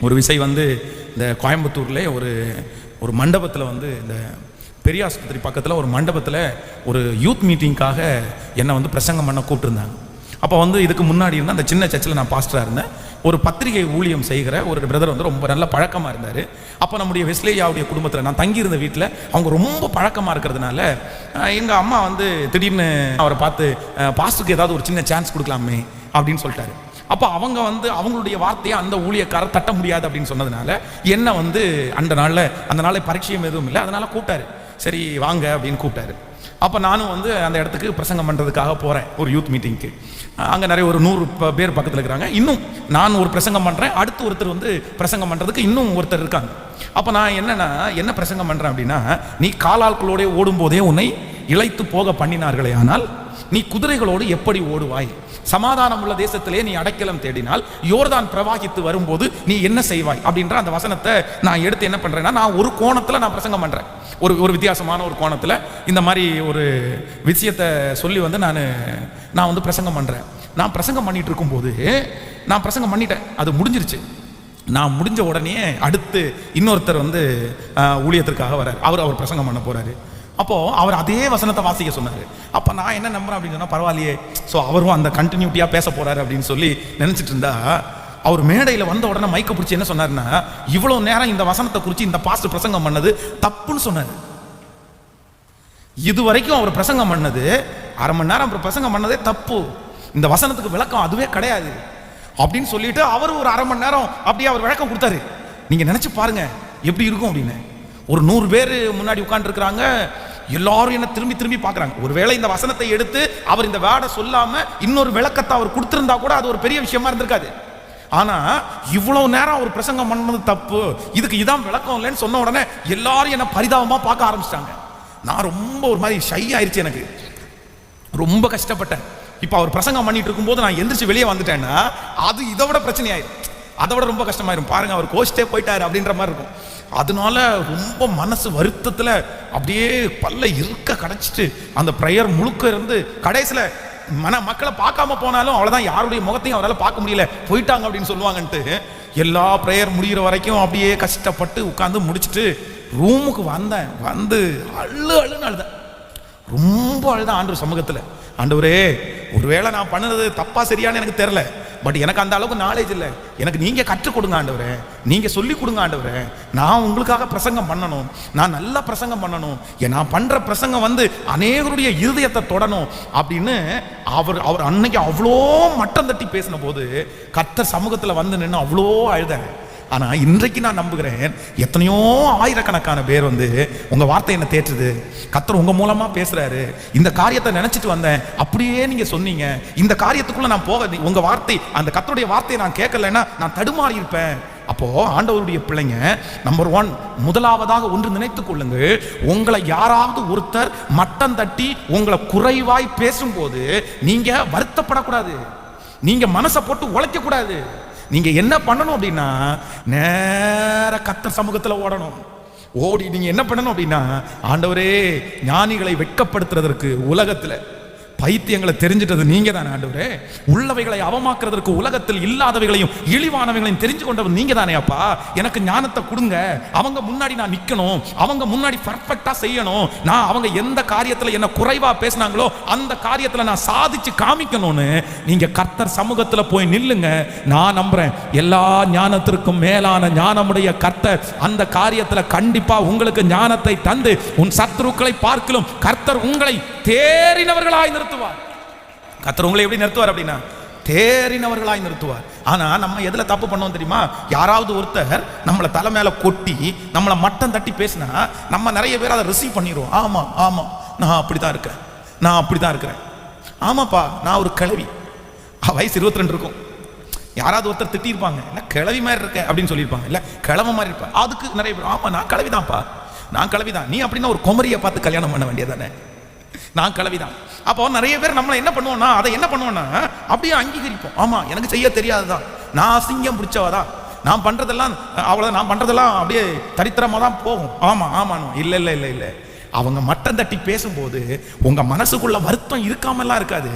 ஒரு விசை வந்து இந்த கோயம்புத்தூர்ல ஒரு மண்டபத்தில் வந்து இந்த பெரிய ஆஸ்பத்திரி பக்கத்தில் ஒரு மண்டபத்தில் ஒரு யூத் மீட்டிங்காக என்னை வந்து பிரசங்கம் பண்ண கூப்பிட்டுருந்தாங்க. அப்போ வந்து இதுக்கு முன்னாடி இருந்தால் அந்த சின்ன சர்ச்சில் நான் பாஸ்டராக இருந்தேன். ஒரு பத்திரிகை ஊழியம் செய்கிற ஒரு பிரதர் வந்து ரொம்ப நல்ல பழக்கமாக இருந்தார். அப்போ நம்முடைய வெஸ்லேயாவுடைய குடும்பத்தில் நான் தங்கியிருந்த வீட்டில் அவங்க ரொம்ப பழக்கமாக இருக்கிறதுனால எங்கள் அம்மா வந்து திடீர்னு அவரை பார்த்து பாஸ்டருக்கு ஏதாவது ஒரு சின்ன சான்ஸ் கொடுக்கலாமே அப்படின்னு சொல்லிட்டாரு. அப்போ அவங்க வந்து அவங்களுடைய வார்த்தையை அந்த ஊழியக்காரர் தட்ட முடியாது அப்படின்னு சொன்னதுனால என்ன வந்து அந்த நாளில் பரீட்சையும் எதுவும் இல்லை, அதனால கூப்பிட்டாரு. சரி வாங்க அப்படின்னு கூப்பிட்டாரு. அப்போ நானும் வந்து அந்த இடத்துக்கு பிரசங்கம் பண்ணுறதுக்காக போகிறேன், ஒரு யூத் மீட்டிங்க்கு. அங்கே நிறைய ஒரு 100 பேர் பக்கத்தில் இருக்கிறாங்க. இன்னும் நான் ஒரு பிரசங்கம் பண்ணுறேன், அடுத்து ஒருத்தர் வந்து பிரசங்கம் பண்ணுறதுக்கு இன்னும் ஒருத்தர் இருக்காங்க. அப்போ நான் என்ன பிரசங்கம் பண்ணுறேன் அப்படின்னா, நீ காலாட்களோட ஓடும்போதே உன்னை இளைத்து போக பண்ணினார்களே, ஆனால் நீ குதிரைகளோடு எப்படி ஓடுவாய்? சமாதானம் உள்ள தேசத்திலே நீ அடைக்கலம் தேடினால் யோர்தான் பிரவாகித்து வரும்போது நீ என்ன செய்வாய் அப்படின்ற அந்த வசனத்தை நான் எடுத்து என்ன பண்றேன்னா, நான் ஒரு கோணத்தில் நான் பிரசங்கம் பண்றேன். ஒரு வித்தியாசமான ஒரு கோணத்தில் இந்த மாதிரி ஒரு விஷயத்தை சொல்லி வந்து நான் வந்து பிரசங்கம் பண்றேன். நான் பிரசங்கம் பண்ணிட்டு இருக்கும்போது நான் பிரசங்கம் பண்ணிட்டேன், அது முடிஞ்சிருச்சு. நான் முடிஞ்ச உடனே அடுத்து இன்னொருத்தர் வந்து ஊழியத்திற்காக வர்றார். அவர் பிரசங்கம் பண்ண போறாரு. அப்போ அவர் அதே வசனத்தை வாசிக்க சொன்னார். அப்போ நான் என்ன நம்புறேன் அப்படின்னு சொன்னா, பரவாயில்லையே, ஸோ அவரும் அந்த கண்டினியூட்டியா பேச போறாரு அப்படின்னு சொல்லி நினைச்சிட்டு இருந்தா, அவர் மேடையில் வந்த உடனே மைக்க பிடிச்சி என்ன சொன்னார்னா, இவ்வளவு நேரம் இந்த வசனத்தை குறித்து இந்த பாஸ்டர் பிரசங்கம் பண்ணது தப்புன்னு சொன்னார். இது வரைக்கும் அவர் பிரசங்கம் பண்ணது 1/2 மணி நேரம் பிரசங்கம் பண்ணதே தப்பு, இந்த வசனத்துக்கு விளக்கம் அதுவே கிடையாது அப்படின்னு சொல்லிட்டு அவர் ஒரு 1/2 மணி நேரம் அப்படியே அவர் விளக்கம் கொடுத்தாரு. நீங்க நினைச்சு பாருங்க எப்படி இருக்கும் அப்படின்னு. ஒரு 100 பேர் முன்னாடி உட்கார்ந்து இருக்கிறாங்க, எல்லாரும் என்ன திரும்பி பார்க்கறாங்க. ஒருவேளை இந்த வசனத்தை எடுத்து அவர் இந்த வேர்டை சொல்லாம இன்னொரு விளக்கத்தை அவர் கொடுத்திருந்தா கூட அது ஒரு பெரிய விஷயமா இருந்திருக்காது. ஆனா இவ்வளவு நேரம் அவர் பிரசங்கம் பண்ணது தப்பு, இதுக்கு இதான் விளக்கம் இல்லைன்னு சொன்ன உடனே எல்லாரும் என்ன பரிதாபமா பார்க்க ஆரம்பிச்சிட்டாங்க. நான் ரொம்ப ஒரு மாதிரி ஷை ஆயிடுச்சு, எனக்கு ரொம்ப கஷ்டப்பட்டேன். இப்ப அவர் பிரசங்கம் பண்ணிட்டு இருக்கும்போது நான் எந்திரிச்சு வெளியே வந்துட்டேன்னா அது இதை விட பிரச்சனை ஆயிடும், அதை விட ரொம்ப கஷ்டமாயிரும். பாருங்க, அவர் கோச்சிட்டே போயிட்டாரு அப்படின்ற மாதிரி இருக்கும். அதனால ரொம்ப மனசு வருத்தத்துல அப்படியே பல்ல இருக்க கடைச்சிட்டு அந்த பிரேயர் முழுக்க இருந்து கடைசியில மக்களை பார்க்காம போனாலும் அவ்வளவுதான், யாருடைய முகத்தையும் அவரால் பார்க்க முடியல, போயிட்டாங்க அப்படின்னு சொல்லுவாங்கன்ட்டு எல்லா பிரேயர் முடிகிற வரைக்கும் அப்படியே கஷ்டப்பட்டு உட்கார்ந்து முடிச்சுட்டு ரூமுக்கு வந்தேன். வந்து அழுன்னு அழுதேன், ரொம்ப அழுதான் ஆண்டவர் சமூகத்துல. ஆண்டவரே, ஒருவேளை நான் பண்ணது தப்பா சரியானு எனக்கு தெரியல, பட் எனக்கு அந்த அளவுக்கு நாலேஜ் இல்லை, எனக்கு நீங்க கற்றுக் கொடுங்க ஆண்டவரே, நீங்க சொல்லி கொடுங்க ஆண்டவரே, நான் உங்களுக்காக பிரசங்கம் பண்ணணும், நான் நல்லா பிரசங்கம் பண்ணணும், நான் பண்ற பிரசங்கம் வந்து அநேகருடைய இருதயத்தை தொடணும் அப்படின்னு அவர் அன்னைக்கு அவ்வளோ மட்டம் தட்டி பேசின போது கர்த்தர் சமூகத்துல வந்து நின்று அவ்வளோ அழுதேன். ஆனா இன்றைக்கு நான் நம்புகிறேன், எத்தனையோ ஆயிரக்கணக்கான பேர் வந்து உங்க வார்த்தை என்ன தேற்றுது, கர்த்தர் உங்க மூலமா பேசுறாரு, இந்த காரியத்தை நினைச்சிட்டு வந்தேன், அப்படியே நீங்க சொன்னீங்க, இந்த காரியத்துக்குள்ள நான் போக உங்க வார்த்தை, அந்த கர்த்தருடைய வார்த்தையை நான் கேட்கலைன்னா நான் தடுமாறி இருப்பேன். அப்போ ஆண்டவருடைய பிள்ளைங்க, நம்பர் 1, முதலாவதாக ஒன்று நினைத்துக் கொள்ளுங்கள், உங்களை யாராவது ஒருத்தர் மட்டம் தட்டி உங்களை குறைவாய் பேசும்போது நீங்க வருத்தப்படக்கூடாது, நீங்க மனசை போட்டு உழைக்க கூடாது. நீங்க என்ன பண்ணணும் அப்படின்னா, நேர கர்த்தர் சமூகத்துல ஓடணும். ஓடி நீங்க என்ன பண்ணணும் அப்படின்னா, ஆண்டவரே, ஞானிகளை வெட்கப்படுத்துறதற்கு உலகத்துல பைத்தியங்களை தெரிஞ்சிட்டது நீங்க தானே ஆண்டவரே, உள்ளவைகளை அவமாக்குறதற்கு உலகத்தில் இல்லாதவைகளையும் இழிவானவைகளையும் தெரிஞ்சு கொண்டவர் நீங்க தானே அப்பா, எனக்கு ஞானத்தை கொடுங்க, அவங்க முன்னாடி நான் நிக்கணும், அவங்க முன்னாடி பர்ஃபெக்டா செய்யணும், நான் அவங்க எந்த காரியத்துல என்ன குறைவா பேசினாங்களோ அந்த காரியத்துல நான் சாதிச்சு காமிக்கணும்னு நீங்க கர்த்தர் சமூகத்துல போய் நில்லுங்க. நான் நம்புறேன், எல்லா ஞானத்திற்கும் மேலான ஞானமுடைய கர்த்தர் அந்த காரியத்துல கண்டிப்பா உங்களுக்கு ஞானத்தை தந்து உன் சத்துருக்களை பார்க்கலும் கர்த்தர் உங்களை தேறினவர்களாய் நிறுத்துவார். கர்த்தர் உங்களை எப்படி நிறுத்துவார் அப்படின்னா, தேறினவர்களாய் நிறுத்துவார். ஆனா நம்ம எதுல தப்பு பண்ணுவோம் தெரியுமா, யாராவது ஒருத்தர் நம்மளை தலை மேல கொட்டி நம்மளை மட்டம் தட்டி பேசினா நம்ம நிறைய பேர் அதை ரிசீவ் பண்ணிடுவோம். ஆமா ஆமா, நான் அப்படிதான் இருக்கேன், நான் அப்படிதான் இருக்கிறேன், ஆமாப்பா நான் ஒரு கிழவி, வயசு 22 இருக்கும், யாராவது ஒருத்தர் திட்டிருப்பாங்க, என்ன கிழவி மாதிரி இருக்க அப்படின்னு சொல்லியிருப்பாங்க, இல்ல கிழமை மாதிரி இருப்பா, அதுக்கு நிறைய பேர் ஆமா நான் கிழவிதான்ப்பா, நான் கிழவிதான், நீ அப்படின்னா ஒரு குமரியை பார்த்து கல்யாணம் பண்ண வேண்டியதானே, நான் கிழவிதான். அப்போ நிறைய பேர் நம்மளை என்ன பண்ணுவோம்னா, அதை என்ன பண்ணுவோம்னா அப்படியே அங்கீகரிப்போம். ஆமா எனக்கு செய்ய தெரியாதுதான், நான் அசிங்கம் பிடிச்சவதான், நான் பண்றதெல்லாம் அவ்வளவுதான், நான் பண்றதெல்லாம் அப்படியே தரித்திரமா தான் போகும். ஆமா ஆமானோ, இல்ல இல்ல இல்ல இல்ல, அவங்க மட்டம் தட்டி பேசும்போது உங்க மனசுக்குள்ள வருத்தம் இருக்காமலாம் இருக்காது,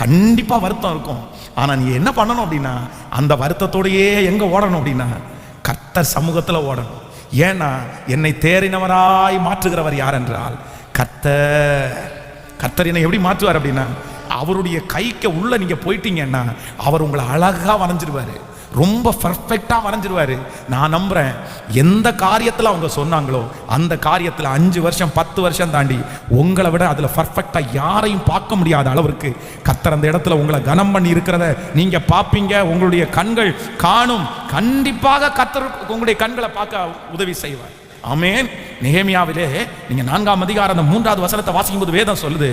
கண்டிப்பா வருத்தம் இருக்கும். ஆனா நீ என்ன பண்ணணும் அப்படின்னா, அந்த வருத்தத்தோடையே எங்க ஓடணும் அப்படின்னா, கர்த்தர் சமூகத்துல ஓடணும். ஏன்னா என்னை தேறினவராய் மாற்றுகிறவர் யார் என்றால் கர்த்தர். கர்த்தர் என்னை எப்படி மாற்றுவார் அப்படின்னா, அவருடைய கைக்கு உள்ள நீங்க போயிட்டீங்கன்னா அவர் உங்களை அழகா வரைஞ்சிருவாரு, ரொம்ப பர்ஃபெக்டா வரைஞ்சிருவாரு. நான் நம்புறேன், எந்த காரியத்தில் அவங்க சொன்னாங்களோ அந்த காரியத்தில் 5 வருஷம் 10 வருஷம் தாண்டி உங்களை விட அதுல பர்ஃபெக்டா யாரையும் பார்க்க முடியாத அளவிற்கு கர்த்தர் அந்த இடத்துல உங்களை கனம் பண்ணி இருக்கிறத நீங்க பார்ப்பீங்க. உங்களுடைய கண்கள் காணும். கண்டிப்பாக கர்த்தர் உங்களுடைய கண்களை பார்க்க உதவி செய்வார். ஆமென். நெகேமியாவிலே நீங்க 4ஆம் அதிகாரம் 3வது வசனத்தை வாசிக்கும் போது வேதம் சொல்லுது,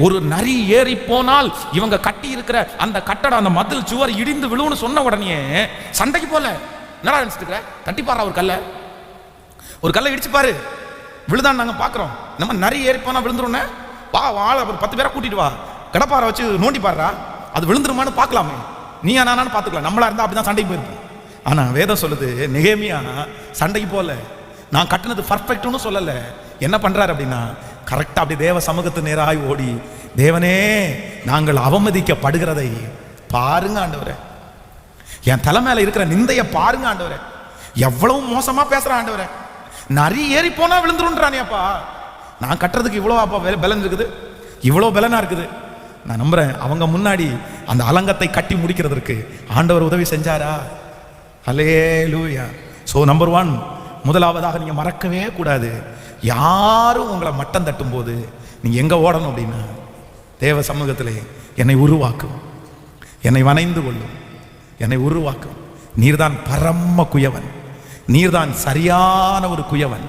ஒரு நரி ஏறி போனால் இவங்க கட்டி இருக்கிற அந்த கட்டடம், அந்த மதில் சுவர் இடிந்து விழுவுன்னு சொன்ன உடனே சண்டைக்கு போல. என்னடா நினைச்சிட்டு தட்டி பாரு, ஒரு கல்லை இடிச்சு பாரு, விழுதான் நாங்க பாக்குறோம். நம்ம நரி ஏறி போனா விழுந்துருன்னு வா, வாழ ஒரு 10 பேரை கூட்டிட்டு வா, கடப்பாறை வச்சு நோண்டி பாடுறா, அது விழுந்துருமான்னு பார்க்கலாமே. நீயா நானான்னு பார்த்துக்கலாம். நம்மளா இருந்தா அப்படிதான் சண்டைக்கு போயிருப்போம். ஆனா வேதம் சொல்லுது, நெகேமியா சண்டைக்கு போல. நான் கட்டினது பர்ஃபெக்ட்னு சொல்லல. என்ன பண்றாரு அப்படின்னா, கரெக்டா அப்படி தேவ சமூகத்து நேராய் ஓடி, தேவனே நாங்கள் அவமதிக்கப்படுகிறதை பாருங்க ஆண்டவரே, என் தலை மேல இருக்கிற நிந்தைய பாருங்க ஆண்டவரே, எவ்வளவு மோசமா பேசுற ஆண்டவரே, நரி ஏறி போனா விழுந்துருன்றானேப்பா, நான் கட்டுறதுக்கு இவ்வளோ அப்பா பலன் இருக்குது, இவ்வளோ பலனா இருக்குது. நான் நம்புறேன் அவங்க முன்னாடி அந்த அலங்கத்தை கட்டி முடிக்கிறதுக்கு ஆண்டவர் உதவி செஞ்சாரா? ஹல்லேலூயா. ஸோ நம்பர் 1, முதலாவதாக நீங்க மறக்கவே கூடாது, யாரும் உங்களை மட்டம் தட்டும் போது நீங்க எங்க ஓடணும் அப்படின்னா, தேவ சமூகத்திலே என்னை உருவாக்கும், என்னை வணைந்து கொள்ளும், என்னை உருவாக்கும். நீர்தான் பரம குயவன், நீர்தான் சரியான ஒரு குயவன்.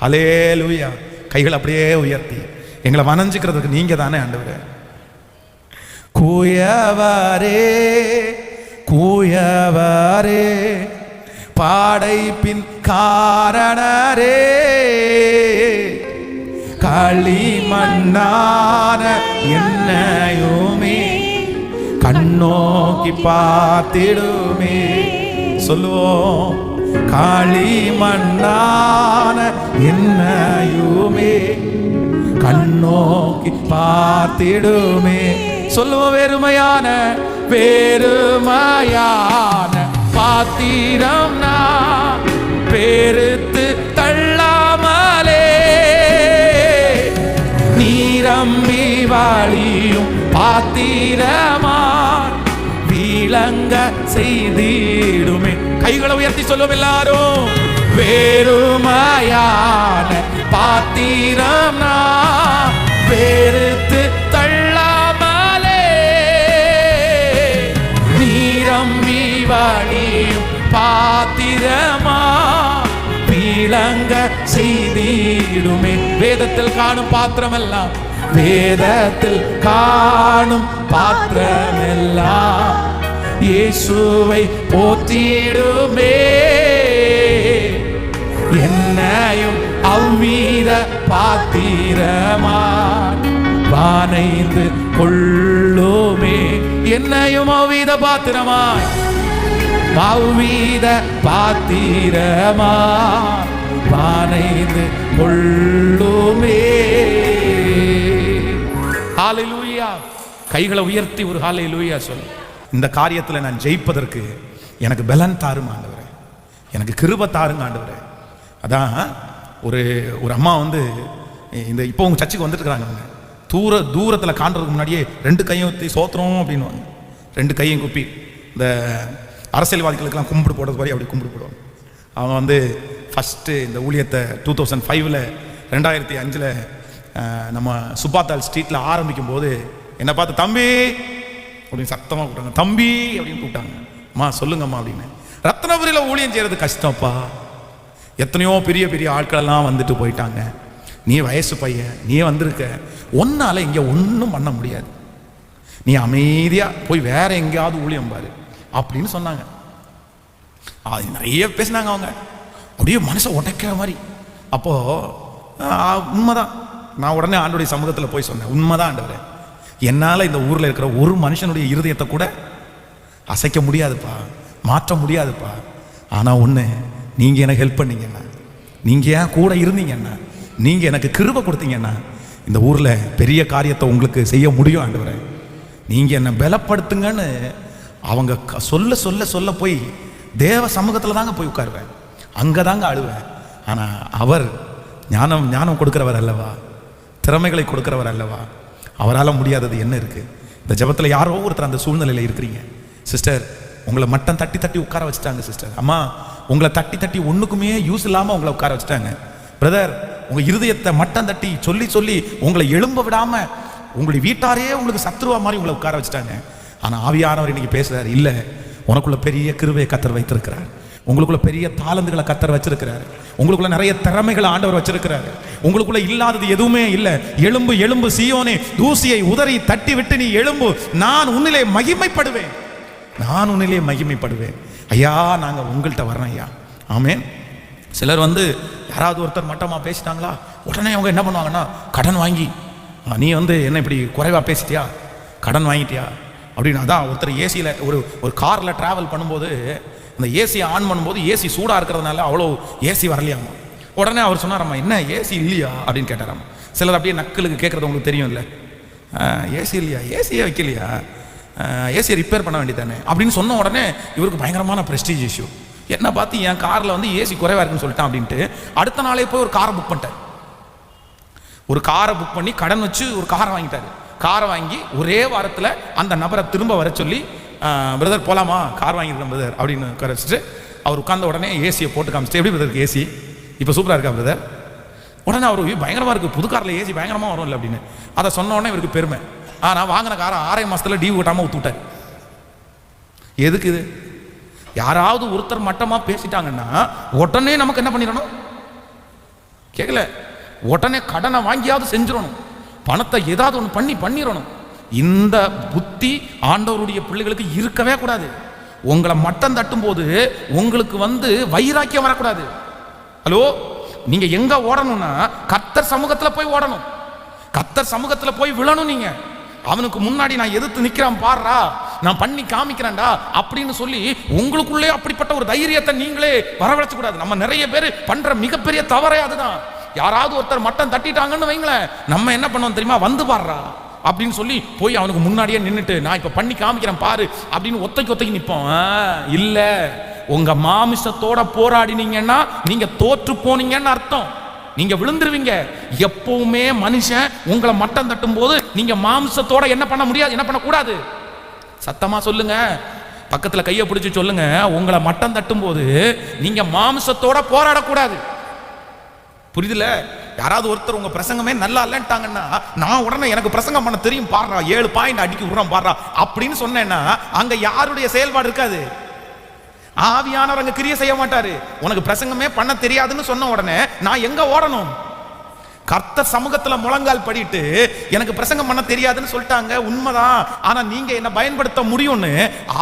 ஹல்லேலூயா. கைகள் அப்படியே உயர்த்தி எங்களை வணஞ்சிக்கிறதுக்கு நீங்க தானே ஆண்டவரே. குயவரே குயவரே பாடைப்பின் காரணரே, களிமண்ணான என்னையுமே கண்ணோக்கி பார்த்திடுமே. சொல்லுவோம், களிமண்ணான என்னையுமே கண்ணோக்கி பார்த்திடுமே. சொல்லுவோம், வெறுமையான பாத்திரம் நான் பெருத்து தள்ளாமலே, நீரம்பி வாழியும் பாத்திரமான் விளங்க செய்திடுமே. கைகளை உயர்த்தி சொல்லும் எல்லாரும், வெறுமையான பாத்திரம் நான் பெருத்து தள்ளாமலே, நீரம்பி வாழியும் பாத்திரமா விளங்க செய்திடுமே. வேதத்தில் காணும் பாத்திரமெல்லாம், வேதத்தில் காணும் பாத்திரமெல்லாம் இயேசுவை போற்றிடுமே. என்னையும் அவ்வித பாத்திரமான் வானைந்து கொள்ளுமே. என்னையும் அவ்வித பாத்திரமான், அவ்வித பாத்திரமான் வானைந்து கொள்ளுமே. ஹல்லேலூயா. கைகளை உயர்த்தி ஒரு ஹல்லேலூயா சொல்லு. இந்த காரியத்தில் நான் ஜெயிப்பதற்கு எனக்கு பலன் தாருங்க ஆண்டவரே, எனக்கு கிருபை தாருங்க ஆண்டவரே. அதான் ஒரு அம்மா வந்து இந்த இப்போ உங்க சர்ச்சுக்கு வந்துட்டு இருக்கிறாங்க. தூரத்தில் காண்றதுக்கு முன்னாடியே 2 கையும் ஊற்றி சோத்திரம் அப்படின்னு 2 கையும் குப்பி, இந்த அரசியல்வாதிகளுக்கெல்லாம் கும்பிடு போடுறது மாதிரி அப்படி கும்பிடு போடுவாங்க. அவங்க வந்து ஃபஸ்ட்டு இந்த ஊழியத்தை 2005 2005 நம்ம சுப்பாத்தால் ஸ்ட்ரீட்டில் ஆரம்பிக்கும் போது என்னை பார்த்து தம்பி அப்படின்னு சத்தமாக கூப்பிட்டாங்க. தம்பி அப்படின்னு கூப்பிட்டாங்க. அம்மா சொல்லுங்கம்மா அப்படின்னு. ரத்னபுரியில் ஊழியம் செய்கிறது கஷ்டம்ப்பா, எத்தனையோ பெரிய பெரிய ஆட்களெல்லாம் வந்துட்டு போயிட்டாங்க, நீ வயசு பையன், நீ வந்திருக்க, ஒன்னால இங்கே ஒன்றும் பண்ண முடியாது, நீ அமைதியாக போய் வேற எங்கேயாவது ஊழியம் பாரு அப்படின்னு சொன்னாங்க. நிறைய பேசினாங்க அவங்க, அப்படியே மனசை உடைக்கிற மாதிரி. அப்போது உண்மைதான், நான் உடனே ஆண்டவருடைய சமூகத்தில் போய் சொன்னேன், உண்மைதான் ஆண்டவரே, என்னால் இந்த ஊரில் இருக்கிற ஒரு மனுஷனுடைய இருதயத்தை கூட அசைக்க முடியாதுப்பா, மாற்ற முடியாதுப்பா. ஆனால் ஒன்று, நீங்கள் எனக்கு ஹெல்ப் பண்ணீங்கன்னா, நீங்கள் ஏன் கூட இருந்தீங்கன்னா, நீங்கள் எனக்கு கிருபை கொடுத்தீங்கன்னா இந்த ஊரில் பெரிய காரியத்தை உங்களுக்கு செய்ய முடியும் ஆண்டவரே, நீங்கள் என்னை பலப்படுத்துங்கன்னு அவங்க சொல்ல சொல்ல சொல்ல போய் தேவ சமூகத்தில் தாங்க போய் உட்காருவேன். அங்கதாங்க அழுவேன். ஆனா அவர் ஞானம் கொடுக்கிறவர் அல்லவா, திறமைகளை கொடுக்கிறவர் அல்லவா, அவரால் முடியாதது என்ன இருக்கு? இந்த ஜெபத்துல யாரோ ஒருத்தர் அந்த சூழ்நிலையில இருக்கிறீங்க. சிஸ்டர், உங்களை மட்டம் தட்டி தட்டி உட்கார வச்சுட்டாங்க. சிஸ்டர், அம்மா, உங்களை தட்டி தட்டி ஒண்ணுக்குமே யூஸ் இல்லாம உங்களை உட்கார வச்சுட்டாங்க. பிரதர், உங்க இருதயத்தை மட்டம் தட்டி சொல்லி சொல்லி உங்களை எழும்ப விடாம உங்களுடைய வீட்டாரே உங்களுக்கு சத்ருவா மாதிரி உங்களை உட்கார வச்சுட்டாங்க. ஆனா ஆவியானவர் இன்னைக்கு பேசுறாரு, இல்ல, உனக்குள்ள பெரிய கிருபையை கர்த்தர் வைத்திருக்கிறார், உங்களுக்குள்ள பெரிய தாளந்துகளை கர்த்தர் வச்சிருக்கிறாரு, உங்களுக்குள்ள நிறைய திறமைகளை ஆண்டவர் வச்சிருக்கிறாரு, உங்களுக்குள்ள இல்லாதது எதுவுமே இல்லை. எழும்பு எழும்பு சீயோனே, தூசியை உதறி தட்டி விட்டு நீ எழும்பு, நான் உன்னிலே மகிமைப்படுவேன், நான் உன்னிலே மகிமைப்படுவேன். ஐயா, நாங்க உங்கள்கிட்ட வர்றோம் ஐயா. ஆமென். சிலர் யாராவது ஒருத்தர் மட்டமா பேசிட்டாங்களா, உடனே அவங்க என்ன பண்ணுவாங்கன்னா, கடன் வாங்கி, நீ என்ன இப்படி குறைவா பேசிட்டியா, கடன் வாங்கிட்டியா அப்படின்னு. அதான் ஒருத்தர் ஏசியில் ஒரு காரில் ட்ராவல் பண்ணும்போது அந்த ஏசியை ஆன் பண்ணும்போது ஏசி சூடாக இருக்கிறதுனால அவ்வளோ ஏசி வரலையாமா. உடனே அவர் சொன்னாராம்மா, என்ன ஏசி இல்லையா அப்படின்னு கேட்டாராம்மா. சிலர் அப்படியே நக்கலுக்கு கேட்குறது உங்களுக்கு தெரியும் இல்லை, ஏசி இல்லையா, ஏசியே வைக்கலையா, ஏசியை ரிப்பேர் பண்ண வேண்டியதானே அப்படின்னு சொன்ன உடனே இவருக்கு பயங்கரமான ப்ரெஸ்டீஜ் இஷ்யூ. என்ன பார்த்து என் காரில் ஏசி குறைவா இருக்குன்னு சொல்லிட்டான் அப்படின்ட்டு அடுத்த நாளே போய் ஒரு காரை புக் பண்ணிட்டார். ஒரு காரை புக் பண்ணி கடன் வச்சு ஒரு காரை வாங்கிட்டாரு. காரை வாங்கி ஒரே வாரத்தில் அந்த நபரை திரும்ப வர சொல்லி, பிரதர் போலாமா, கார் வாங்கிருக்கேன் பிரதர் அப்படின்னு கரைச்சிட்டு அவர் உட்கார்ந்த உடனே ஏசியை போட்டு காமிச்சிட்டு, எப்படி பிரதருக்கு ஏசி இப்போ சூப்பராக இருக்கா பிரதர்? உடனே அவர் பயங்கரமாக இருக்குது, புது காரில் ஏசி பயங்கரமாக வரும் இல்லை அப்படின்னு. அதை சொன்ன உடனே இவருக்கு பெருமை. ஆனால் வாங்கின காரை 6 மாதத்தில் டியூ கட்டாமல் ஊற்றுட்டார். எதுக்கு இது? யாராவது ஒருத்தர் மட்டமாக பேசிட்டாங்கன்னா உடனே நமக்கு என்ன பண்ணிடணும்? கேட்கல, உடனே கடனை வாங்கியாவது செஞ்சிடணும், பணத்தை ஏதாவது ஒன்று பண்ணிடணும். இந்த புத்தி ஆண்டவருடைய பிள்ளைகளுக்கு இருக்கவே கூடாது. உங்களை மட்டம் தட்டும் போது உங்களுக்கு வைராக்கியம் வரக்கூடாது. ஹலோ, நீங்க எங்க ஓடணும்னா கர்த்தர் சமூகத்துல போய் ஓடணும், கர்த்தர் சமூகத்துல போய் விழணும். நீங்க அவனுக்கு முன்னாடி நான் எதிர்த்து நிக்கிறேன் பாருடா, நான் பண்ணி காமிக்கிறேன்டா அப்படின்னு சொல்லி உங்களுக்குள்ளே அப்படிப்பட்ட ஒரு தைரியத்தை நீங்களே வரவழைச்சு கூடாது. நம்ம நிறைய பேர் பண்ற மிகப்பெரிய தவறே அதுதான். யாராவது ஒருத்தர் மட்டம் தட்டிட்டாங்கன்னு வைங்களேன், நம்ம என்ன பண்ணுவோம் தெரியுமா, பாடுறா அப்படின்னு சொல்லி போய் அவனுக்கு முன்னாடியே நின்றுட்டு நான் இப்ப பண்ணி காமிக்கிறேன் பாரு அப்படின்னு ஒத்தைக்கு நிற்போம். இல்ல, உங்க மாமிசத்தோட போராடினீங்கன்னா நீங்க தோற்று போனீங்கன்னு அர்த்தம், நீங்க விழுந்துருவீங்க. எப்பவுமே மனுஷன் உங்களை மட்டம் தட்டும் போது நீங்க மாமிசத்தோட என்ன பண்ண முடியாது, என்ன பண்ணக்கூடாது? சத்தமா சொல்லுங்க, பக்கத்துல கையை பிடிச்சு சொல்லுங்க, உங்களை மட்டம் தட்டும் போது நீங்க மாமிசத்தோட போராடக்கூடாது. புரியுதுல? யாராவது ஒருத்தர் உங்க பிரசங்கமே நல்லா இல்லைன்ட்டாங்கன்னா நான் உடனே எனக்கு பிரசங்கம் பண்ண தெரியும் பாடுறா, 7 பாயிண்ட் அடிக்கி விடுறோம் பாடுறா அப்படின்னு சொன்னேன்னா அங்க யாருடைய செயல்பாடு இருக்காது? ஆவியானவர் அங்க கிரியை செய்ய மாட்டாரு. உனக்கு பிரசங்கமே பண்ண தெரியாதுன்னு சொன்ன உடனே நான் எங்க ஓடணும்? கர்த்தர் சமூகத்துல முழங்கால் படிட்டு எனக்கு பிரசங்கம் பண்ண தெரியாதுன்னு சொல்லிட்டாங்க, உண்மைதான். ஆனா நீங்க என்ன பயன்படுத்த முடியும்னு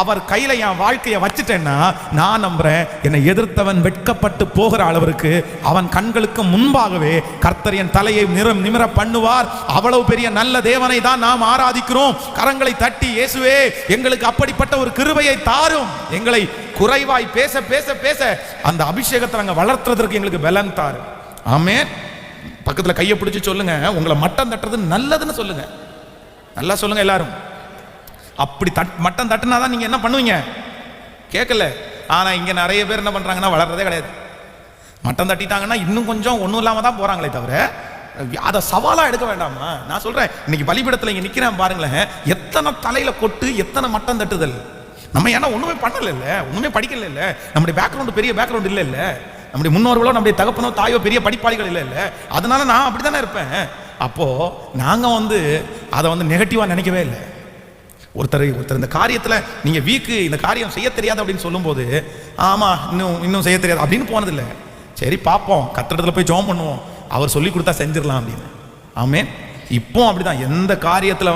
அவர் கையில என் வாழ்க்கையை வச்சுட்டேன்னா நான் நம்புறேன், என்னை எதிர்த்தவன் வெட்கப்பட்டு போகிற அளவிற்கு அவன் கண்களுக்கு முன்பாகவே கர்த்தர் என் தலையை நிமிர பண்ணுவார். அவ்வளவு பெரிய நல்ல தேவனை தான் நாம் ஆராதிக்கிறோம். கரங்களை தட்டி, இயேசுவே எங்களுக்கு அப்படிப்பட்ட ஒரு கிருபையை தாரும், எங்களை குறைவாய் பேச பேச பேச அந்த அபிஷேகத்தை நாங்கள் வளர்த்துறதுக்கு எங்களுக்கு பலன் தாரும். ஆமென். பக்கத்துல கையை பிடிச்சு சொல்லுங்க, உங்களை மட்டம் தட்டுறது நல்லதுன்னு சொல்லுங்க. நல்லா சொல்லுங்க எல்லாரும். அப்படி மட்டம் தட்டுனாதான் நீங்க என்ன பண்ணுவீங்க? கேட்கல. ஆனா இங்க நிறைய பேர் என்ன பண்றாங்கன்னா வளர்றதே கிடையாது. மட்டம் தட்டிட்டாங்கன்னா இன்னும் கொஞ்சம் ஒன்றும் இல்லாம தான் போறாங்களே தவிர அதை சவாலா எடுக்க வேண்டாமா? நான் சொல்றேன், இன்னைக்கு பலிபீடத்துல இங்க நிக்கிறேன் பாருங்களேன், எத்தனை தலையில கொட்டு, எத்தனை மட்டம் தட்டுதல். நம்ம ஏன்னா ஒண்ணுமே பண்ணல இல்ல, ஒண்ணுமே படிக்கல இல்ல, நம்முடைய பேக்ரவுண்ட் பெரிய பேக்ரவுண்ட் இல்ல இல்ல, நம்முடைய முன்னோர்களோ நம்முடைய தகப்பனோ தாயோ பெரிய படிப்பாளிகள் இல்லை இல்லை. அதனால நான் அப்படித்தானே இருப்பேன். அப்போ நாங்க அதை நெகட்டிவா நினைக்கவே இல்லை. ஒருத்தர் இந்த காரியத்துல நீங்க வீக்கு, இந்த காரியம் செய்ய தெரியாது அப்படின்னு சொல்லும் போது ஆமா இன்னும் செய்ய தெரியாது அப்படின்னு போனதில்லை. சரி பார்ப்போம், கத்திரத்துல போய் ஜெபம் பண்ணுவோம், அவர் சொல்லி கொடுத்தா செஞ்சிடலாம் அப்படின்னு. ஆமென். இப்போ அப்படிதான், எந்த காரியத்துல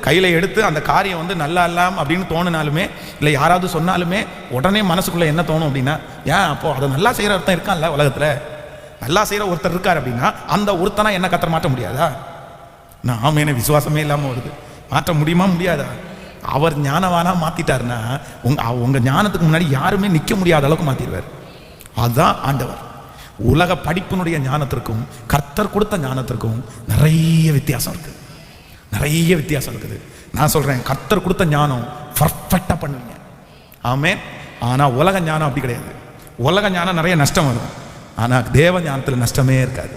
கையில எடுத்து அந்த காரியம் நல்லா இல்லாம அப்படின்னு தோணுனாலுமே இல்லை யாராவது சொன்னாலுமே உடனே மனசுக்குள்ள என்ன தோணும் அப்படின்னா, ஏன் அப்போ அதை நல்லா செய்யற ஒருத்தன் இருக்கான்ல உலகத்துல, நல்லா செய்யற ஒருத்தர் இருக்காரு அப்படின்னா அந்த ஒருத்தனா என்ன கத்தர மாற்ற முடியாதா? நான் ஆமேனே, விசுவாசமே இல்லாம வருது, மாற்ற முடியுமா முடியாதா? அவர் ஞானவானா மாத்திட்டாருன்னா உங்க ஞானத்துக்கு முன்னாடி யாருமே நிக்க முடியாத அளவுக்கு மாத்திடுவார். அதுதான் ஆண்டவர். உலக படிப்பினுடைய ஞானத்திற்கும் கர்த்தர் கொடுத்த ஞானத்திற்கும் நிறைய வித்தியாசம் இருக்கு, நிறைய வித்தியாசம் இருக்குது. நான் சொல்றேன், கர்த்தர் கொடுத்த ஞானம் பர்ஃபெக்டா பண்ணுவீங்க. ஆமென். ஆனா உலக ஞானம் அப்படி கிடையாது. உலக ஞானம் நிறைய நஷ்டம் வரும், ஆனால் தேவ ஞானத்தில் நஷ்டமே இருக்காது.